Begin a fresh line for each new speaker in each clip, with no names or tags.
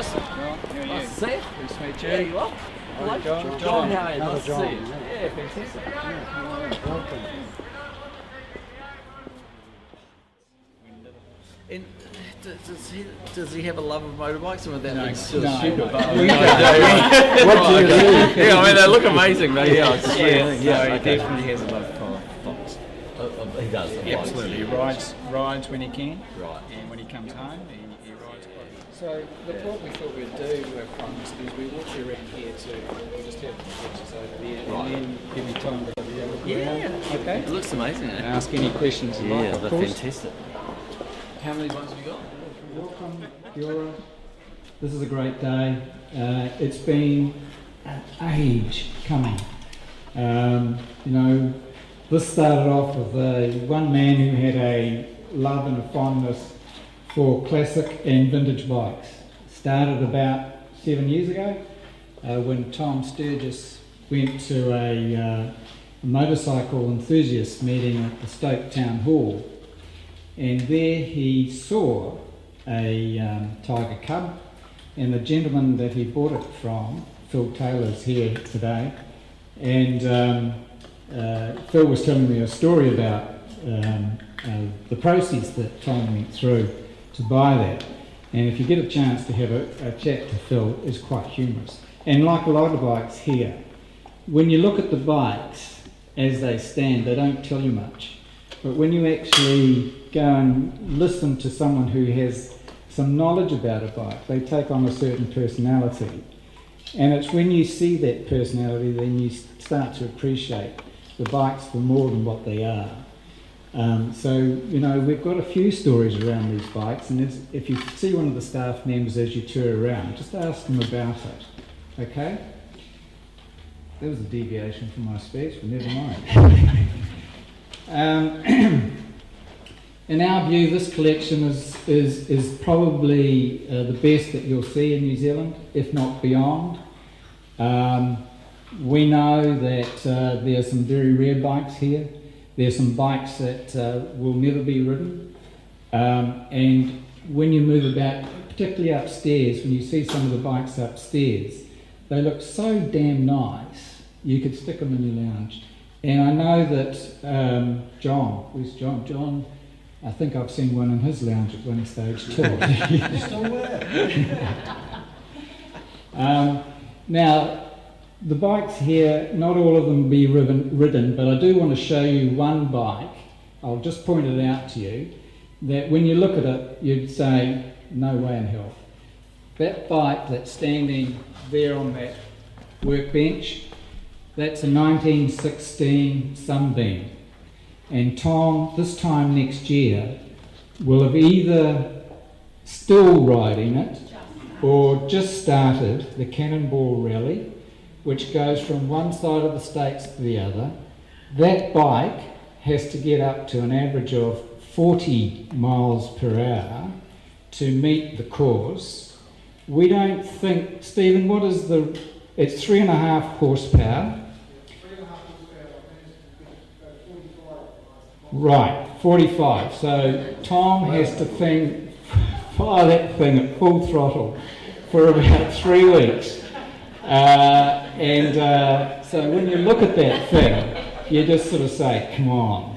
Awesome. Nice to see you.
Nice to meet you.
Yeah, you are. Hello.
John.
How are you?
Another
Nice to
John.
see you. Yeah, fantastic.
Welcome.
And does he have a love of motorbikes, or would that
No,
be sort
no,
of stupid?
no.
But
We
yeah,
What do you do?
yeah, I mean they look amazing. Yeah, it's just
Yeah,
yeah,
he
okay.
definitely has a love for Fox.
He does. the bikes.
Absolutely, he rides when he can,
Right.
and when he comes home, he rides quite a bit. So what we thought we'd do from this is we walk you around here too. We'll just have pictures over there,
Right.
and then give you time to have a look
Yeah.
around. Okay.
It looks amazing. Eh?
Ask any questions you like,
Yeah,
of
they're
course.
fantastic. How many ones have you got?
Welcome, Kia ora. This is a great day. It's been an age coming. You know, this started off with one man who had a love and a fondness for classic and vintage bikes. Started about 7 years ago when Tom Sturgis went to a motorcycle enthusiast meeting at the Stoke Town Hall, and there he saw a Tiger Cub, and the gentleman that he bought it from, Phil Taylor's here today, and Phil was telling me a story about the process that Tom went through to buy that, and if you get a chance to have a chat to Phil, it's quite humorous. And like a lot of bikes here, when you look at the bikes as they stand, they don't tell you much, but when you actually go and listen to someone who has some knowledge about a bike, they take on a certain personality. And it's when you see that personality, then you start to appreciate the bikes for more than what they are. So, you know, we've got a few stories around these bikes, and if you see one of the staff members as you tour around, just ask them about it, okay? That was a deviation from my speech, but never mind. In our view, this collection is probably the best that you'll see in New Zealand, if not beyond. We know that there are some very rare bikes here. There are some bikes that will never be ridden. And when you move about, particularly upstairs, when you see some of the bikes upstairs, they look so damn nice, you could stick them in your lounge. And I know that John, where's John? John, I think I've seen one in his lounge at one stage too.
Still there.
Now, the bikes here, not all of them will be ridden, but I do want to show you one bike. I'll just point it out to you, that when you look at it, you'd say, no way in hell. That bike that's standing there on that workbench, that's a 1916 Sunbeam. And Tom, this time next year, will have either still riding it or just started the Cannonball Rally, which goes from one side of the States to the other. That bike has to get up to an average of 40 miles per hour to meet the course. We don't think, Stephen, what is it's 3.5 horsepower. Right, 45. So Tom has to fire that thing at full throttle for about 3 weeks. So when you look at that thing, you just sort of say, come on.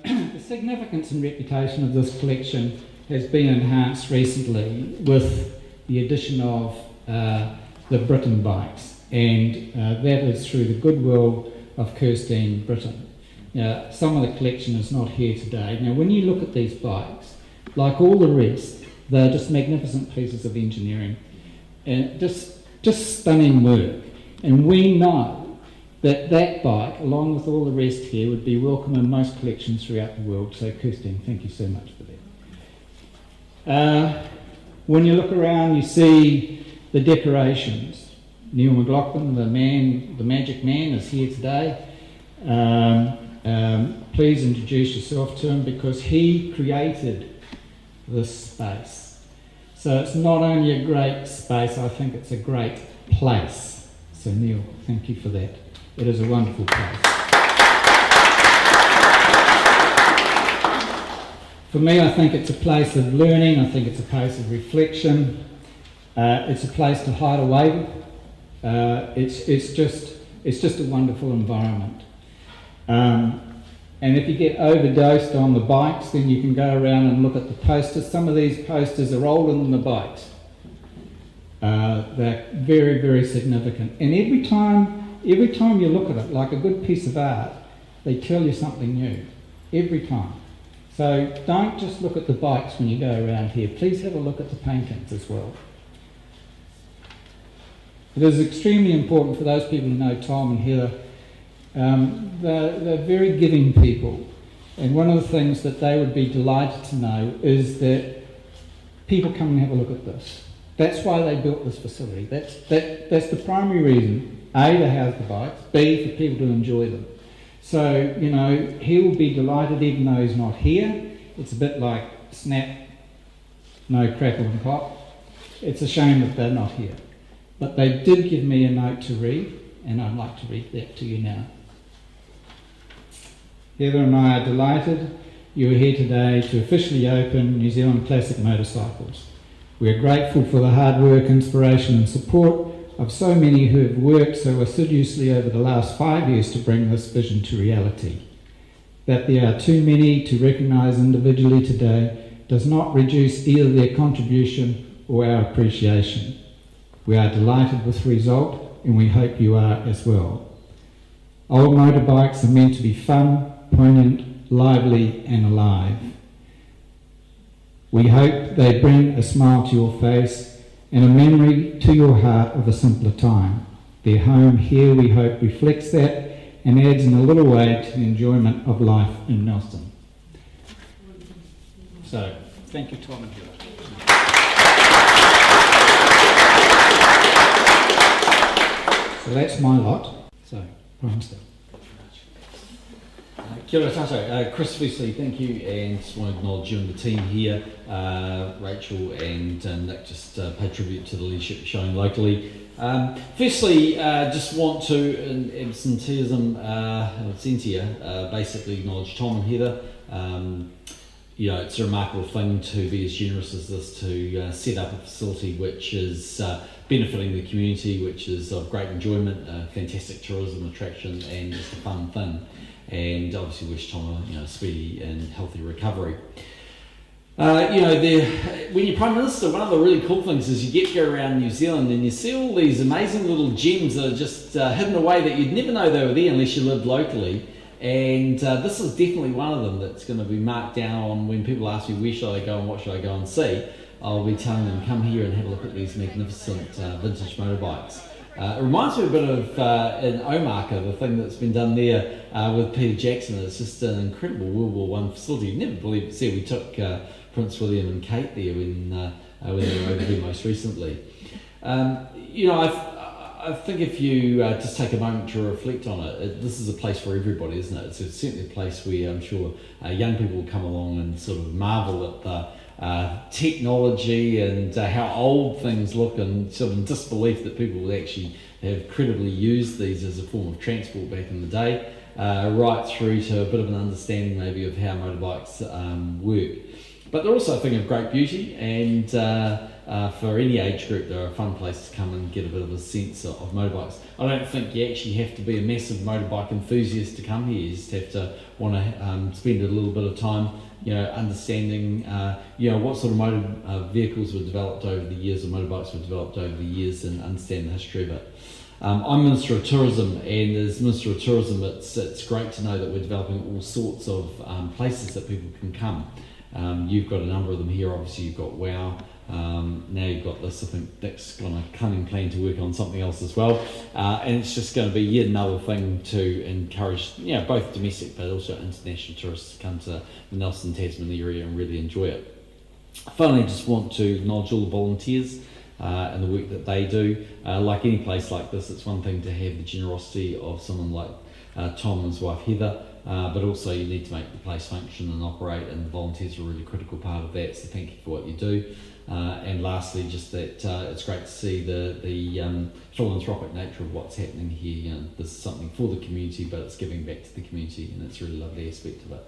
The significance and reputation of this collection has been enhanced recently with the addition of the Britain bikes, and that is through the goodwill of Kirstein Britain. Now, some of the collection is not here today. Now, when you look at these bikes, like all the rest, they're just magnificent pieces of engineering and just stunning work. And we know that that bike, along with all the rest here, would be welcome in most collections throughout the world. So, Kirstein, thank you so much for that. When you look around, you see the decorations. Neil McLaughlin, the magic man, is here today. Please introduce yourself to him, because he created this space. So it's not only a great space, I think it's a great place. So Neil, thank you for that. It is a wonderful place. For me, I think it's a place of learning, I think it's a place of reflection. It's a place to hide away. It's just a wonderful environment. And if you get overdosed on the bikes, then you can go around and look at the posters. Some of these posters are older than the bikes. They're very, very significant. And every time you look at it, like a good piece of art, they tell you something new. Every time. So don't just look at the bikes when you go around here. Please have a look at the paintings as well. It is extremely important for those people who know Tom and Heather. They're very giving people, and one of the things that they would be delighted to know is that people come and have a look at this. That's why they built this facility. That's the primary reason. A, to house the bikes. B, for people to enjoy them. So, you know, he will be delighted even though he's not here. It's a bit like snap, no crackle and pop. It's a shame that they're not here. But they did give me a note to read, and I'd like to read that to you now. Heather and I are delighted you are here today to officially open New Zealand Classic Motorcycles. We are grateful for the hard work, inspiration and support of so many who have worked so assiduously over the last 5 years to bring this vision to reality. That there are too many to recognise individually today does not reduce either their contribution or our appreciation. We are delighted with the result, and we hope you are as well. Old motorbikes are meant to be fun, poignant, lively and alive. We hope they bring a smile to your face and a memory to your heart of a simpler time. Their home here, we hope, reflects that and adds in a little way to the enjoyment of life in Nelson. So, thank you, Tom and Heather. So that's my lot. So, Prime Minister.
Kia ora tātou. Chris, firstly, thank you, and just want to acknowledge you and the team here, Rachel and Nick, just pay tribute to the leadership shown locally. Firstly, just want to, in absenteeism, absentia, basically acknowledge Tom and Heather. You know, it's a remarkable thing to be as generous as this, to set up a facility which is benefiting the community, which is of great enjoyment, fantastic tourism attraction, and just a fun thing. And obviously wish Tom a speedy and healthy recovery. When you're Prime Minister, one of the really cool things is you get to go around New Zealand and you see all these amazing little gems that are just hidden away that you'd never know they were there unless you lived locally. And this is definitely one of them that's going to be marked down on when people ask me where should I go and what should I go and see. I'll be telling them come here and have a look at these magnificent vintage motorbikes. It reminds me a bit of in Omaka, the thing that's been done there with Peter Jackson. It's just an incredible World War I facility. You'd never believe it. We took Prince William and Kate there when they were over there most recently. I think if you just take a moment to reflect on it, this is a place for everybody, isn't it? It's certainly a place where I'm sure young people will come along and sort of marvel at the technology and how old things look, and sort of in disbelief that people would actually have credibly used these as a form of transport back in the day, right through to a bit of an understanding maybe of how motorbikes work. But they're also a thing of great beauty, and for any age group they're a fun place to come and get a bit of a sense of motorbikes. I don't think you actually have to be a massive motorbike enthusiast to come here. You just have to want to spend a little bit of time understanding what sort of motor vehicles were developed over the years, or motorbikes were developed over the years, and understand the history of it. I'm Minister of Tourism, and as Minister of Tourism it's great to know that we're developing all sorts of places that people can come. You've got a number of them here. Obviously you've got WOW. Now you've got this. I think Dick's got a cunning plan to work on something else as well, and it's just going to be yet another thing to encourage both domestic but also international tourists to come to the Nelson Tasman area and really enjoy it. Finally, just want to acknowledge all the volunteers and the work that they do. Like any place like this, it's one thing to have the generosity of someone like Tom and his wife Heather, but also you need to make the place function and operate, and the volunteers are a really critical part of that, so thank you for what you do. And lastly, just that it's great to see the philanthropic nature of what's happening here. This is something for the community, but it's giving back to the community, and it's a really lovely aspect of it.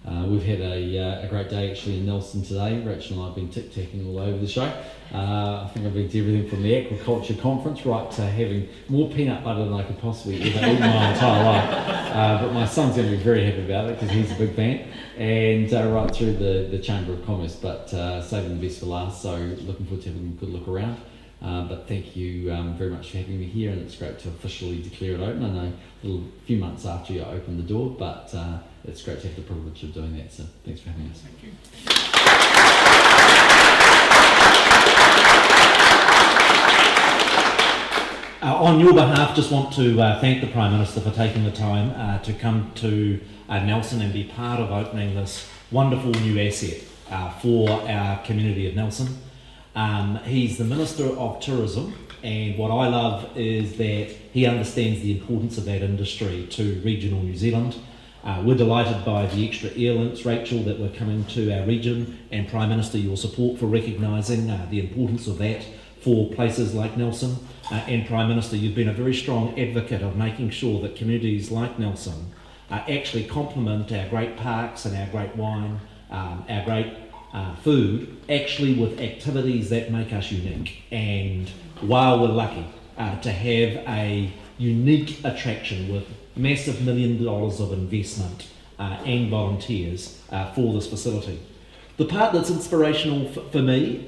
We've had a great day actually in Nelson today. Rachel and I have been tic-tacking all over the show. I think I've been to everything from the aquaculture conference right to having more peanut butter than I could possibly ever eat my entire life. But my son's going to be very happy about it because he's a big fan. And right through the Chamber of Commerce, but saving the best for last, so looking forward to having a good look around. But thank you very much for having me here, and it's great to officially declare it open. I know a few months after you opened the door, but it's great to have the privilege of doing that, so thanks for having us.
Thank you.
On your behalf, just want to thank the Prime Minister for taking the time to come to Nelson and be part of opening this wonderful new asset for our community of Nelson. He's the Minister of Tourism, and what I love is that he understands the importance of that industry to regional New Zealand. We're delighted by the extra air links, Rachel, that were coming to our region, and Prime Minister, your support for recognising the importance of that for places like Nelson. And Prime Minister, you've been a very strong advocate of making sure that communities like Nelson actually complement our great parks and our great wine, our great food, actually with activities that make us unique. And while we're lucky to have a unique attraction with massive $1 million of investment and volunteers for this facility. The part that's inspirational for me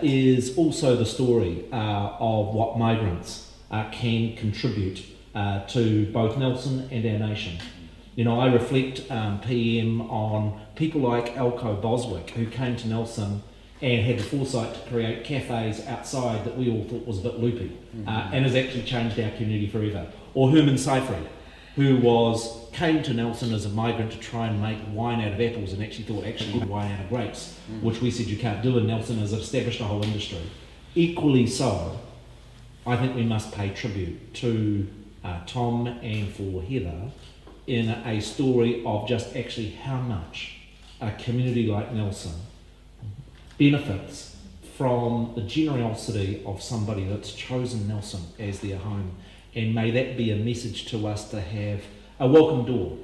is also the story of what migrants can contribute to both Nelson and our nation. You know, I reflect PM on people like Elko Boswick, who came to Nelson and had the foresight to create cafes outside that we all thought was a bit loopy, and has actually changed our community forever. Or Herman Seyfried, who came to Nelson as a migrant to try and make wine out of apples, and actually thought wine out of grapes, which we said you can't do, and Nelson has established a whole industry. Equally so, I think we must pay tribute to Tom and for Heather in a story of just actually how much a community like Nelson benefits from the generosity of somebody that's chosen Nelson as their home. And may that be a message to us to have a welcome door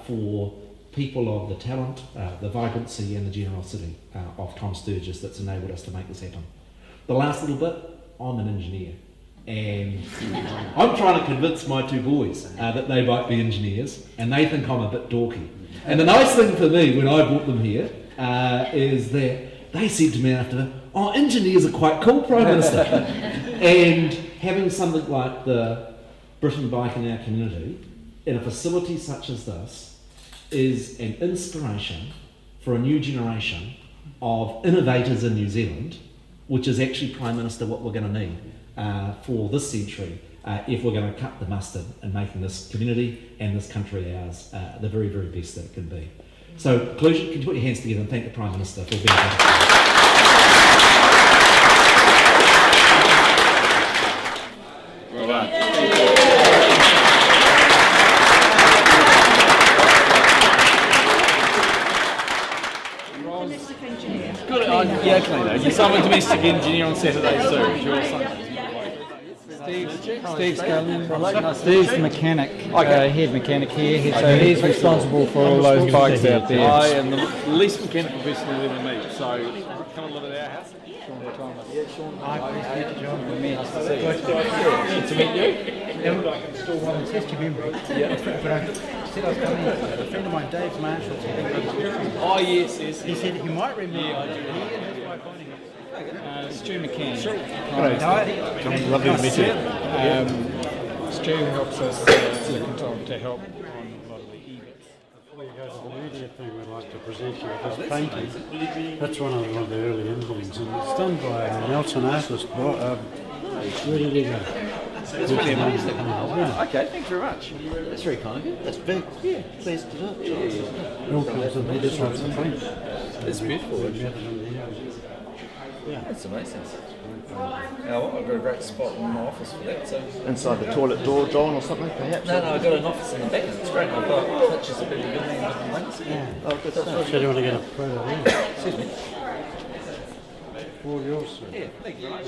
for people of the talent, the vibrancy and the generosity of Tom Sturgis that's enabled us to make this happen. The last little bit, I'm an engineer, and I'm trying to convince my two boys that they might be engineers, and they think I'm a bit dorky. And the nice thing for me when I brought them here is that they said to me after, "Oh, engineers are quite cool, Prime Minister." And having something like the Britain Bike in our community in a facility such as this is an inspiration for a new generation of innovators in New Zealand, which is actually, Prime Minister, what we're going to need for this century if we're going to cut the mustard in making this community and this country ours the very, very best that it can be. So, conclusion, can you put your hands together and thank the Prime Minister for being here?
Yeah, Cleano. So I'm a domestic engineer on Saturdays too.
Steve Scullion. Steve's the mechanic, head mechanic here. So he's responsible for all those bikes out there.
I am the least mechanical person you'll ever meet, so come and live at our house.
Hi, John. We met.
Good to meet you.
I can still want to test your memory. Yeah. But I said I was coming. A friend of mine, Dave Marshall, said
Oh, yes.
he said he might remember.
Yeah, I do.
Stu McCann.
Lovely to meet you.
Stu helps us to help on a lot of the e-bits.
Before you go to the media thing, we'd like to present you with this painting. That's one of the early Indians, and it's done by a Nelson artist. Where did he go?
That's really amazing. Okay, thanks very much. That's very kind of you. That's big. Yeah, pleased to do it.
It all comes in, he just wants to paint.
It's beautiful.
Yeah.
That's amazing. I've got a great spot in my office for that. So inside the toilet door, John, or something, perhaps? No, I've got an office in the back. It's great. I've got pictures of people building different things. Yeah. Oh, good stuff.
So do you want to get a photo there?
Excuse me.
All yours, sir.
Yeah, thank you very much.